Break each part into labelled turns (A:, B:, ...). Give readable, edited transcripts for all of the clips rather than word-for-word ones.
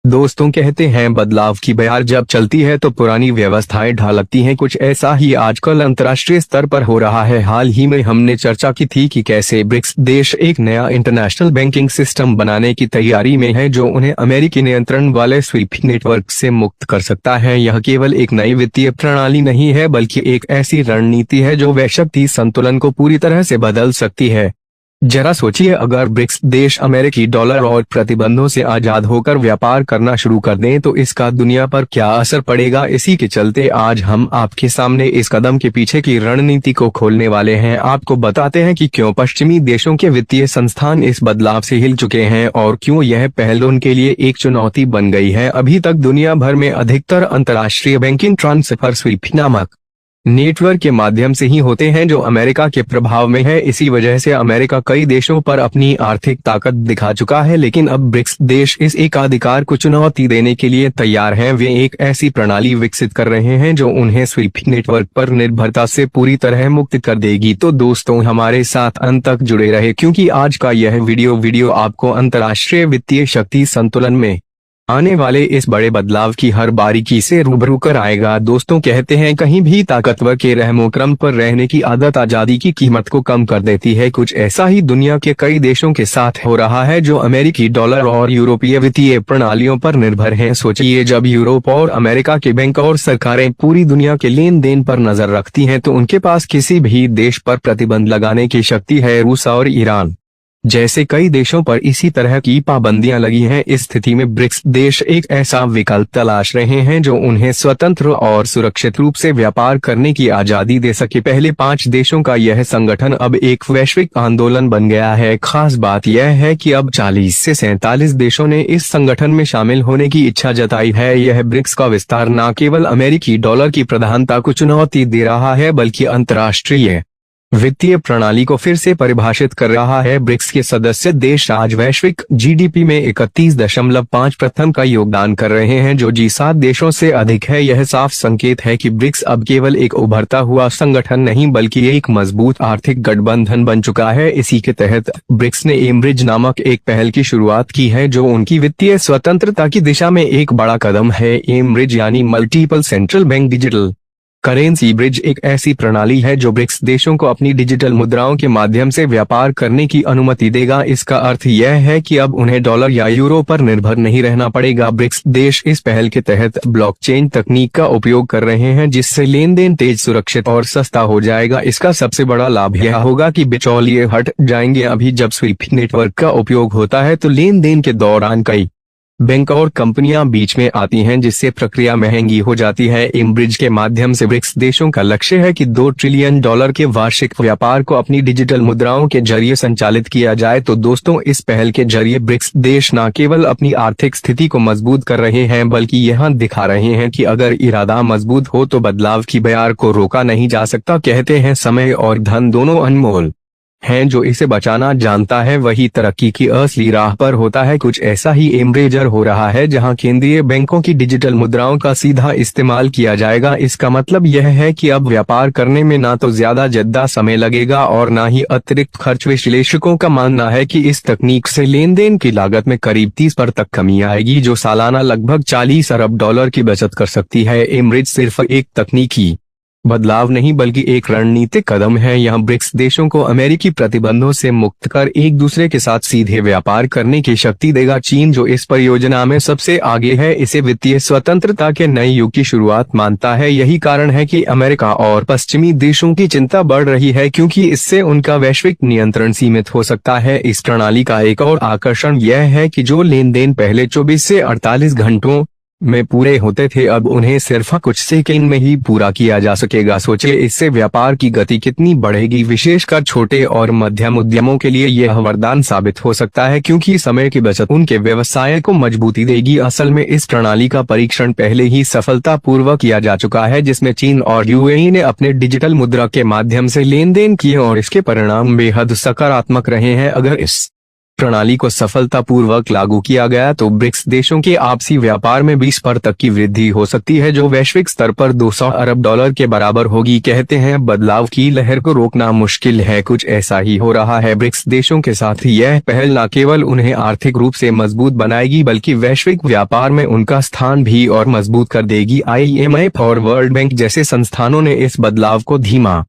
A: दोस्तों कहते हैं बदलाव की बयार जब चलती है तो पुरानी व्यवस्थाएं ढह लगती हैं। कुछ ऐसा ही आजकल अंतर्राष्ट्रीय स्तर पर हो रहा है। हाल ही में हमने चर्चा की थी कि कैसे ब्रिक्स देश एक नया इंटरनेशनल बैंकिंग सिस्टम बनाने की तैयारी में है जो उन्हें अमेरिकी नियंत्रण वाले स्विफ्ट नेटवर्क से मुक्त कर सकता है। यह केवल एक नई वित्तीय प्रणाली नहीं है बल्कि एक ऐसी रणनीति है जो वैश्विक संतुलन को पूरी तरह से बदल सकती है। जरा सोचिए, अगर ब्रिक्स देश अमेरिकी डॉलर और प्रतिबंधों से आजाद होकर व्यापार करना शुरू कर दें तो इसका दुनिया पर क्या असर पड़ेगा। इसी के चलते आज हम आपके सामने इस कदम के पीछे की रणनीति को खोलने वाले हैं। आपको बताते हैं कि क्यों पश्चिमी देशों के वित्तीय संस्थान इस बदलाव से हिल चुके हैं और क्यों यह पहल उनके लिए एक चुनौती बन गई है। अभी तक दुनिया भर में अधिकतर अंतर्राष्ट्रीय बैंकिंग ट्रांसफर स्विफ्ट नामक नेटवर्क के माध्यम से ही होते हैं जो अमेरिका के प्रभाव में है। इसी वजह से अमेरिका कई देशों पर अपनी आर्थिक ताकत दिखा चुका है, लेकिन अब ब्रिक्स देश इस एकाधिकार को चुनौती देने के लिए तैयार हैं। वे एक ऐसी प्रणाली विकसित कर रहे हैं जो उन्हें स्विफ्ट नेटवर्क पर निर्भरता से पूरी तरह मुक्त कर देगी। तो दोस्तों, हमारे साथ अंत तक जुड़े रहे क्योंकि आज का यह वीडियो आपको अंतर्राष्ट्रीय वित्तीय शक्ति संतुलन में आने वाले इस बड़े बदलाव की हर बारीकी से रूबरू कराएगा। दोस्तों कहते हैं कहीं भी ताकतवर के रहमोक्रम पर रहने की आदत आजादी की कीमत को कम कर देती है। कुछ ऐसा ही दुनिया के कई देशों के साथ हो रहा है जो अमेरिकी डॉलर और यूरोपीय वित्तीय प्रणालियों पर निर्भर हैं। सोचिए, जब यूरोप और अमेरिका के बैंक और सरकारें पूरी दुनिया के लेन देन पर नजर रखती हैं तो उनके पास किसी भी देश पर प्रतिबंध लगाने की शक्ति है। रूस और ईरान जैसे कई देशों पर इसी तरह की पाबंदियां लगी हैं। इस स्थिति में ब्रिक्स देश एक ऐसा विकल्प तलाश रहे हैं जो उन्हें स्वतंत्र और सुरक्षित रूप से व्यापार करने की आजादी दे सके। पहले 5 देशों का यह संगठन अब एक वैश्विक आंदोलन बन गया है। खास बात यह है कि अब 40 से 47 देशों ने इस संगठन में शामिल होने की इच्छा जताई है। यह ब्रिक्स का विस्तार न केवल अमेरिकी डॉलर की प्रधानता को चुनौती दे रहा है बल्कि अंतर्राष्ट्रीय वित्तीय प्रणाली को फिर से परिभाषित कर रहा है। ब्रिक्स के सदस्य देश आज वैश्विक जीडीपी में 31.5% का योगदान कर रहे हैं जो G7 देशों से अधिक है। यह साफ संकेत है कि ब्रिक्स अब केवल एक उभरता हुआ संगठन नहीं बल्कि एक मजबूत आर्थिक गठबंधन बन चुका है। इसी के तहत ब्रिक्स ने एमब्रिज नामक एक पहल की शुरुआत की है जो उनकी वित्तीय स्वतंत्रता की दिशा में एक बड़ा कदम है। एमब्रिज यानी multiple central bank digital currency bridge एक ऐसी प्रणाली है जो ब्रिक्स देशों को अपनी डिजिटल मुद्राओं के माध्यम से व्यापार करने की अनुमति देगा। इसका अर्थ यह है कि अब उन्हें डॉलर या यूरो पर निर्भर नहीं रहना पड़ेगा। ब्रिक्स देश इस पहल के तहत ब्लॉकचेन तकनीक का उपयोग कर रहे हैं जिससे लेन देन तेज, सुरक्षित और सस्ता हो जाएगा। इसका सबसे बड़ा लाभ यह होगा कि बिचौलिए हट जाएंगे। अभी जब स्विफ्ट नेटवर्क का उपयोग होता है तो लेन देन के दौरान कई बैंक और कंपनियां बीच में आती हैं जिससे प्रक्रिया महंगी हो जाती है। एमब्रिज के माध्यम से ब्रिक्स देशों का लक्ष्य है कि $2 ट्रिलियन के वार्षिक व्यापार को अपनी डिजिटल मुद्राओं के जरिए संचालित किया जाए। तो दोस्तों, इस पहल के जरिए ब्रिक्स देश न केवल अपनी आर्थिक स्थिति को मजबूत कर रहे हैं बल्कि यह दिखा रहे हैं कि अगर इरादा मजबूत हो तो बदलाव की बयार को रोका नहीं जा सकता। कहते हैं समय और धन दोनों अनमोल हैं, जो इसे बचाना जानता है वही तरक्की की असली राह पर होता है। कुछ ऐसा ही एमब्रिजर हो रहा है जहां केंद्रीय बैंकों की डिजिटल मुद्राओं का सीधा इस्तेमाल किया जाएगा। इसका मतलब यह है कि अब व्यापार करने में ना तो ज्यादा जद्दा समय लगेगा और ना ही अतिरिक्त खर्च। विश्लेषकों का मानना है कि इस तकनीक से लेन देन की लागत में करीब 30% तक कमी आएगी जो सालाना लगभग $40 अरब की बचत कर सकती है। एमब्रिज सिर्फ एक तकनीकी बदलाव नहीं बल्कि एक रणनीतिक कदम है। यह ब्रिक्स देशों को अमेरिकी प्रतिबंधों से मुक्त कर एक दूसरे के साथ सीधे व्यापार करने की शक्ति देगा। चीन जो इस परियोजना में सबसे आगे है इसे वित्तीय स्वतंत्रता के नए युग की शुरुआत मानता है। यही कारण है कि अमेरिका और पश्चिमी देशों की चिंता बढ़ रही है क्योंकि इससे उनका वैश्विक नियंत्रण सीमित हो सकता है। इस प्रणाली का एक और आकर्षण यह है कि जो लेन देन पहले 24 से 48 घंटों में पूरे होते थे अब उन्हें सिर्फ कुछ सेकंड में ही पूरा किया जा सकेगा। सोचिए, इससे व्यापार की गति कितनी बढ़ेगी। विशेषकर छोटे और मध्यम उद्यमों के लिए यह वरदान साबित हो सकता है क्योंकि समय की बचत उनके व्यवसाय को मजबूती देगी। असल में इस प्रणाली का परीक्षण पहले ही सफलतापूर्वक किया जा चुका है जिसमें चीन और यूएई ने अपने डिजिटल मुद्रा के माध्यम से लेन देन किए और इसके परिणाम बेहद सकारात्मक रहे हैं। अगर इस प्रणाली को सफलतापूर्वक लागू किया गया तो ब्रिक्स देशों के आपसी व्यापार में 20% तक की वृद्धि हो सकती है, जो वैश्विक स्तर पर $200 अरब के बराबर होगी। कहते हैं बदलाव की लहर को रोकना मुश्किल है, कुछ ऐसा ही हो रहा है। ब्रिक्स देशों के साथ यह पहल न केवल उन्हें आर्थिक रूप से मजबूत बनाएगी बल्कि वैश्विक व्यापार में उनका स्थान भी और मजबूत कर देगी। IMF और वर्ल्ड बैंक जैसे संस्थानों ने इस बदलाव को धीमा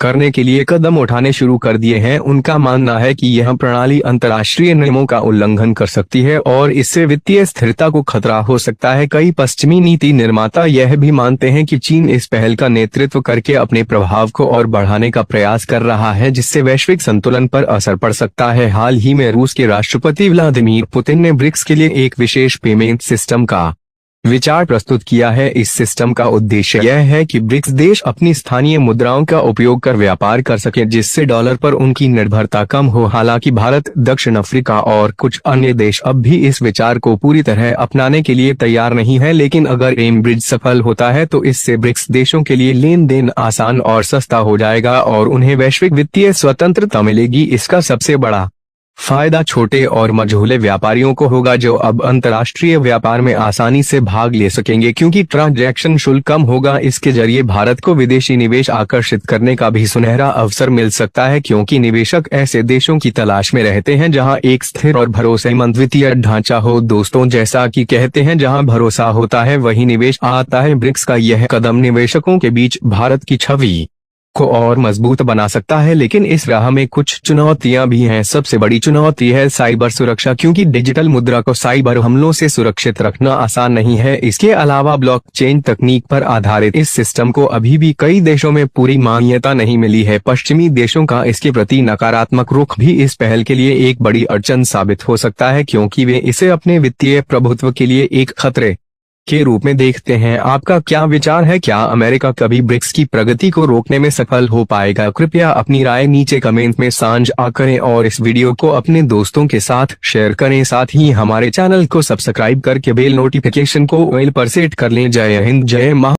A: करने के लिए कदम उठाने शुरू कर दिए हैं। उनका मानना है कि यह प्रणाली अंतर्राष्ट्रीय नियमों का उल्लंघन कर सकती है और इससे वित्तीय स्थिरता को खतरा हो सकता है। कई पश्चिमी नीति निर्माता यह भी मानते हैं कि चीन इस पहल का नेतृत्व करके अपने प्रभाव को और बढ़ाने का प्रयास कर रहा है, जिससे वैश्विक संतुलन पर असर पड़ सकता है। हाल ही में रूस के राष्ट्रपति व्लादिमीर पुतिन ने ब्रिक्स के लिए एक विशेष पेमेंट सिस्टम का विचार प्रस्तुत किया है। इस सिस्टम का उद्देश्य यह है कि ब्रिक्स देश अपनी स्थानीय मुद्राओं का उपयोग कर व्यापार कर सके, जिससे डॉलर पर उनकी निर्भरता कम हो। हालांकि भारत, दक्षिण अफ्रीका और कुछ अन्य देश अब भी इस विचार को पूरी तरह अपनाने के लिए तैयार नहीं है, लेकिन अगर एमब्रिज सफल होता है तो इससे ब्रिक्स देशों के लिए लेन देन आसान और सस्ता हो जाएगा और उन्हें वैश्विक वित्तीय स्वतंत्रता मिलेगी। इसका सबसे बड़ा फायदा छोटे और मझोले व्यापारियों को होगा, जो अब अंतर्राष्ट्रीय व्यापार में आसानी से भाग ले सकेंगे क्योंकि ट्रांजैक्शन शुल्क कम होगा। इसके जरिए भारत को विदेशी निवेश आकर्षित करने का भी सुनहरा अवसर मिल सकता है, क्योंकि निवेशक ऐसे देशों की तलाश में रहते हैं जहां एक स्थिर और भरोसेमंद वित्तीय ढांचा हो। दोस्तों, जैसा कि कहते हैं जहां भरोसा होता है वहीं निवेश आता है। ब्रिक्स का यह कदम निवेशकों के बीच भारत की छवि को और मजबूत बना सकता है, लेकिन इस राह में कुछ चुनौतियां भी हैं। सबसे बड़ी चुनौती है साइबर सुरक्षा, क्योंकि डिजिटल मुद्रा को साइबर हमलों से सुरक्षित रखना आसान नहीं है। इसके अलावा ब्लॉकचेन तकनीक पर आधारित इस सिस्टम को अभी भी कई देशों में पूरी मान्यता नहीं मिली है। पश्चिमी देशों का इसके प्रति नकारात्मक रुख भी इस पहल के लिए एक बड़ी अड़चन साबित हो सकता है, क्योंकि वे इसे अपने वित्तीय प्रभुत्व के लिए एक खतरे के रूप में देखते हैं। आपका क्या विचार है? क्या अमेरिका कभी ब्रिक्स की प्रगति को रोकने में सफल हो पाएगा? कृपया अपनी राय नीचे कमेंट में साझा करें और इस वीडियो को अपने दोस्तों के साथ शेयर करें। साथ ही हमारे चैनल को सब्सक्राइब करके बेल नोटिफिकेशन को ऑल पर सेट कर लें। जय हिंद, जय महाराष्ट्र।